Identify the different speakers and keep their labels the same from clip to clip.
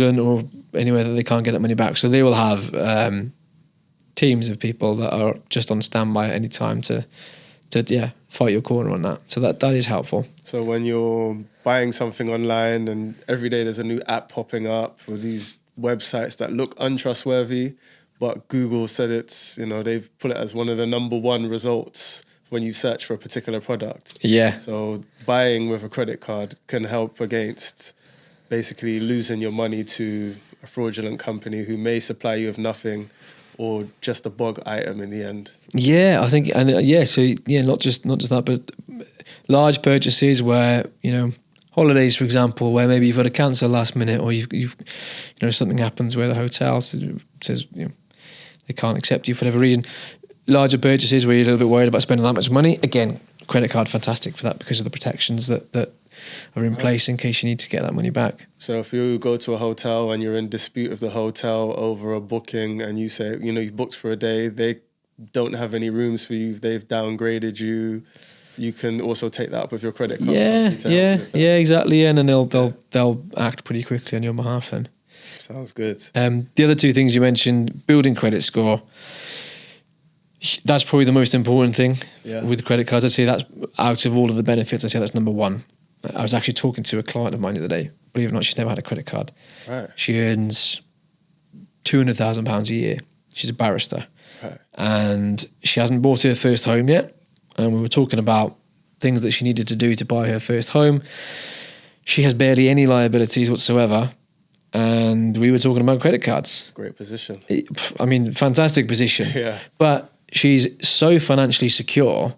Speaker 1: or anywhere that they can't get that money back. So they will have teams of people that are just on standby at any time to fight your corner on that. So that is helpful.
Speaker 2: So when you're buying something online and every day there's a new app popping up with these websites that look untrustworthy, but Google said it's, they've put it as one of the number one results when you search for a particular product.
Speaker 1: Yeah.
Speaker 2: So buying with a credit card can help against basically losing your money to a fraudulent company who may supply you with nothing or just a bug item in the end.
Speaker 1: Yeah, I think, and not just that, but large purchases where, holidays, for example, where maybe you've got to cancel last minute, or you've something happens where the hotel says they can't accept you for whatever reason. Larger purchases where you're a little bit worried about spending that much money. Again, credit card, fantastic for that because of the protections that are in place in case you need to get that money back.
Speaker 2: So if you go to a hotel and you're in dispute with the hotel over a booking and you say, you booked for a day, they don't have any rooms for you, they've downgraded you, you can also take that up with your credit card.
Speaker 1: Yeah, exactly. And then they'll act pretty quickly on your behalf then.
Speaker 2: Sounds good.
Speaker 1: The other two things you mentioned, building credit score, that's probably the most important thing with credit cards. I'd say that's, out of all of the benefits, I'd say that's number one. I was actually talking to a client of mine the other day. Believe it or not, she's never had a credit card.
Speaker 2: Right.
Speaker 1: She earns £200,000 a year. She's a barrister.
Speaker 2: Right.
Speaker 1: And she hasn't bought her first home yet. And we were talking about things that she needed to do to buy her first home. She has barely any liabilities whatsoever. And we were talking about credit cards.
Speaker 2: Great position.
Speaker 1: I mean, fantastic position.
Speaker 2: Yeah.
Speaker 1: But she's so financially secure.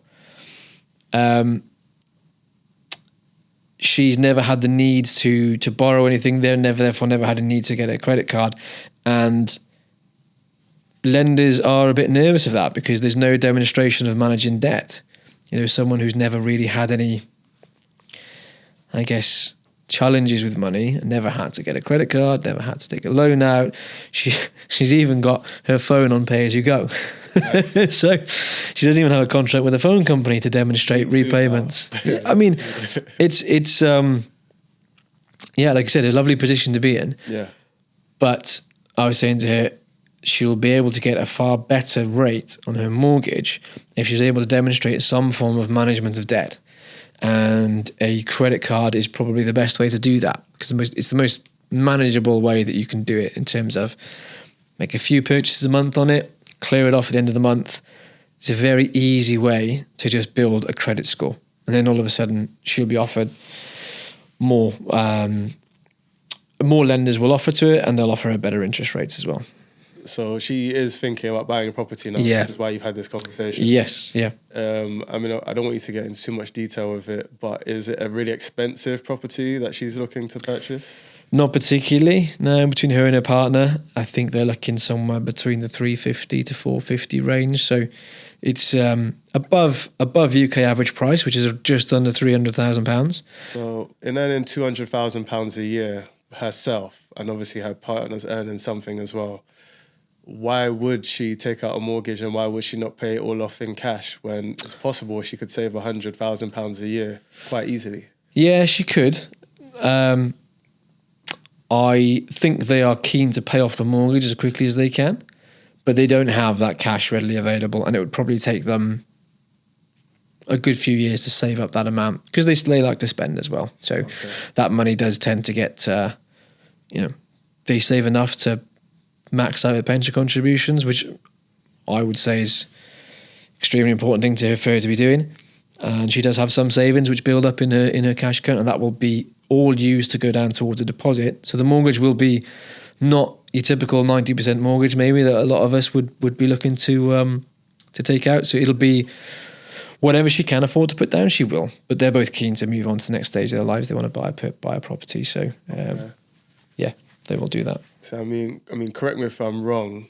Speaker 1: She's never had the need to borrow anything. Therefore never had a need to get a credit card. And lenders are a bit nervous of that because there's no demonstration of managing debt. Someone who's never really had any, I guess, challenges with money and never had to get a credit card, never had to take a loan out. She's even got her phone on pay as you go. Nice. So she doesn't even have a contract with a phone company to demonstrate repayments. I mean, it's like I said, a lovely position to be in.
Speaker 2: Yeah.
Speaker 1: But I was saying to her, she'll be able to get a far better rate on her mortgage if she's able to demonstrate some form of management of debt. And a credit card is probably the best way to do that because it's the most manageable way that you can do it in terms of make a few purchases a month on it, clear it off at the end of the month. It's a very easy way to just build a credit score. And then all of a sudden she'll be offered more lenders will offer to it and they'll offer her better interest rates as well.
Speaker 2: So she is thinking about buying a property now.
Speaker 1: Yeah.
Speaker 2: This is why you've had this conversation.
Speaker 1: Yes, yeah.
Speaker 2: I mean, I don't want you to get into too much detail with it, but is it a really expensive property that she's looking to purchase?
Speaker 1: Not particularly, no. Between her and her partner, I think they're looking somewhere between the 350 to 450 range. So it's above UK average price, which is just under £300,000.
Speaker 2: So in earning £200,000 a year herself, and obviously her partner's earning something as well, why would she take out a mortgage and why would she not pay it all off in cash when it's possible she could save £100,000 a year quite easily?
Speaker 1: Yeah, she could. I think they are keen to pay off the mortgage as quickly as they can, but they don't have that cash readily available, and it would probably take them a good few years to save up that amount because they like to spend as well. So that money does tend to get, they save enough to max out their pension contributions, which I would say is extremely important thing for her to be doing. And she does have some savings which build up in her cash account, and that will be all used to go down towards a deposit. So the mortgage will be not your typical 90% mortgage maybe that a lot of us would be looking to take out. So it'll be whatever she can afford to put down, she will. But they're both keen to move on to the next stage of their lives. They want to buy a property. So they will do that.
Speaker 2: So I mean, correct me if I'm wrong,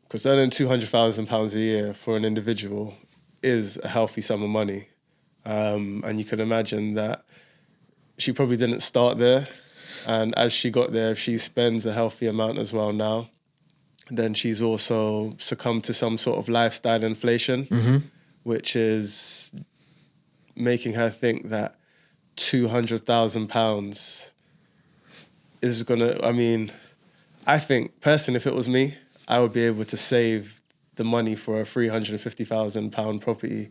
Speaker 2: because earning £200,000 a year for an individual is a healthy sum of money, and you can imagine that she probably didn't start there, and as she got there, if she spends a healthy amount as well now, then she's also succumbed to some sort of lifestyle inflation, which is making her think that £200,000 is gonna. I mean, I think personally, if it was me, I would be able to save the money for a £350,000 property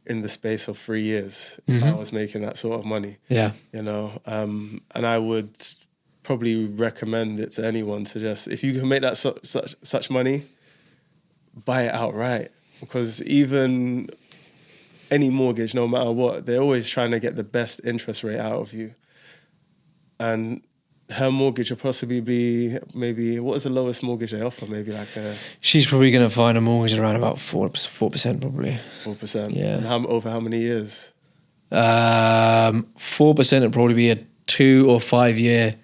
Speaker 2: in the space of 3 years if I was making that sort of money.
Speaker 1: Yeah.
Speaker 2: You know, and I would probably recommend it to anyone to just, if you can make that such money, buy it outright. Because even any mortgage, no matter what, they're always trying to get the best interest rate out of you. And her mortgage will possibly be maybe, what is the lowest mortgage they offer? Maybe like a...
Speaker 1: She's probably going to find a mortgage around about 4% probably.
Speaker 2: 4%?
Speaker 1: Yeah.
Speaker 2: And over how many years?
Speaker 1: 4% would probably be a 2 or 5 year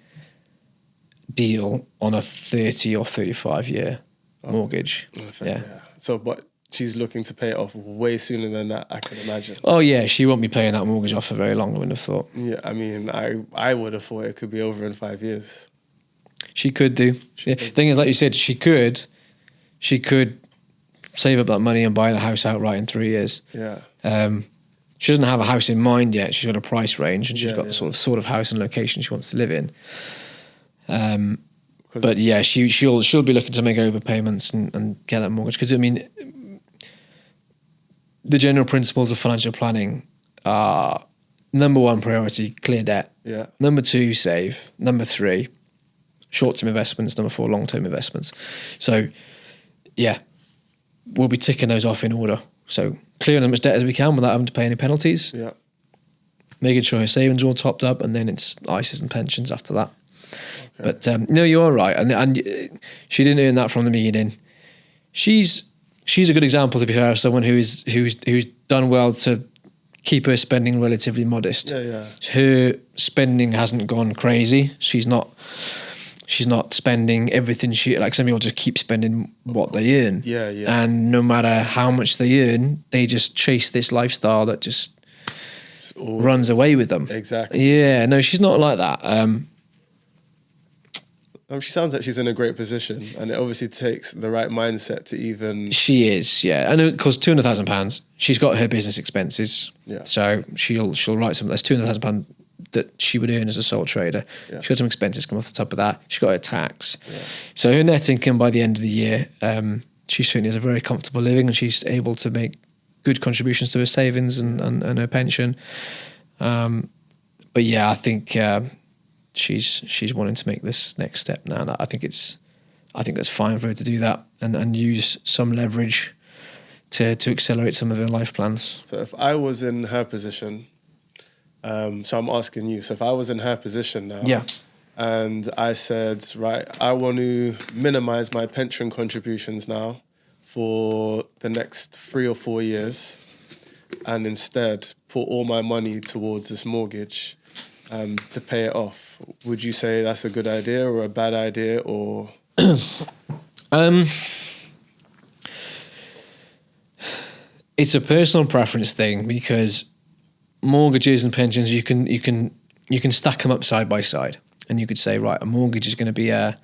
Speaker 1: deal on a 30 or 35 year mortgage.
Speaker 2: Yeah. So, but she's looking to pay it off way sooner than that, I can imagine.
Speaker 1: Oh yeah, she won't be paying that mortgage off for very long, I wouldn't have thought.
Speaker 2: Yeah, I mean, I would have thought it could be over in 5 years.
Speaker 1: She could do. The thing is, like you said, she could save up that money and buy the house outright in 3 years.
Speaker 2: Yeah.
Speaker 1: She doesn't have a house in mind yet. She's got a price range and she's got the sort of house and location she wants to live in. But yeah, she'll be looking to make overpayments and get that mortgage. Because I mean, the general principles of financial planning are: number 1, priority, clear debt.
Speaker 2: Yeah.
Speaker 1: Number 2, save. Number 3, short-term investments. Number 4, long-term investments. So yeah, we'll be ticking those off in order. So clearing as much debt as we can without having to pay any penalties.
Speaker 2: Yeah.
Speaker 1: Making sure her savings are all topped up, and then it's ISAs and pensions after that. Okay. But no, you are right, and she didn't earn that from the beginning. She's a good example, to be fair, of someone who's done well to keep her spending relatively modest.
Speaker 2: Yeah.
Speaker 1: Her spending hasn't gone crazy. She's not spending everything like some people just keep spending what they earn.
Speaker 2: Yeah.
Speaker 1: And no matter how much they earn, they just chase this lifestyle that just runs away with them.
Speaker 2: Exactly.
Speaker 1: Yeah, no, she's not like that.
Speaker 2: She sounds like she's in a great position, and it obviously takes the right mindset to even...
Speaker 1: She is, yeah. And it costs £200,000. She's got her business expenses.
Speaker 2: Yeah. So
Speaker 1: she'll write some of those £200,000 that she would earn as a sole trader. Yeah. She's got some expenses come off the top of that. She's got her tax. Yeah. So her net income by the end of the year, she certainly has a very comfortable living, and she's able to make good contributions to her savings and her pension. But yeah, I think she's wanting to make this next step now, and I think that's fine for her to do that and use some leverage to accelerate some of her life plans.
Speaker 2: So if I was in her position, so I'm asking you, so if I was in her position now,
Speaker 1: yeah,
Speaker 2: and I said, right, I want to minimize my pension contributions now for the next 3 or 4 years, and instead put all my money towards this mortgage to pay it off, would you say that's a good idea or a bad idea, or?
Speaker 1: It's a personal preference thing, because mortgages and pensions, you can stack them up side by side, and you could say, right, a mortgage is going to be a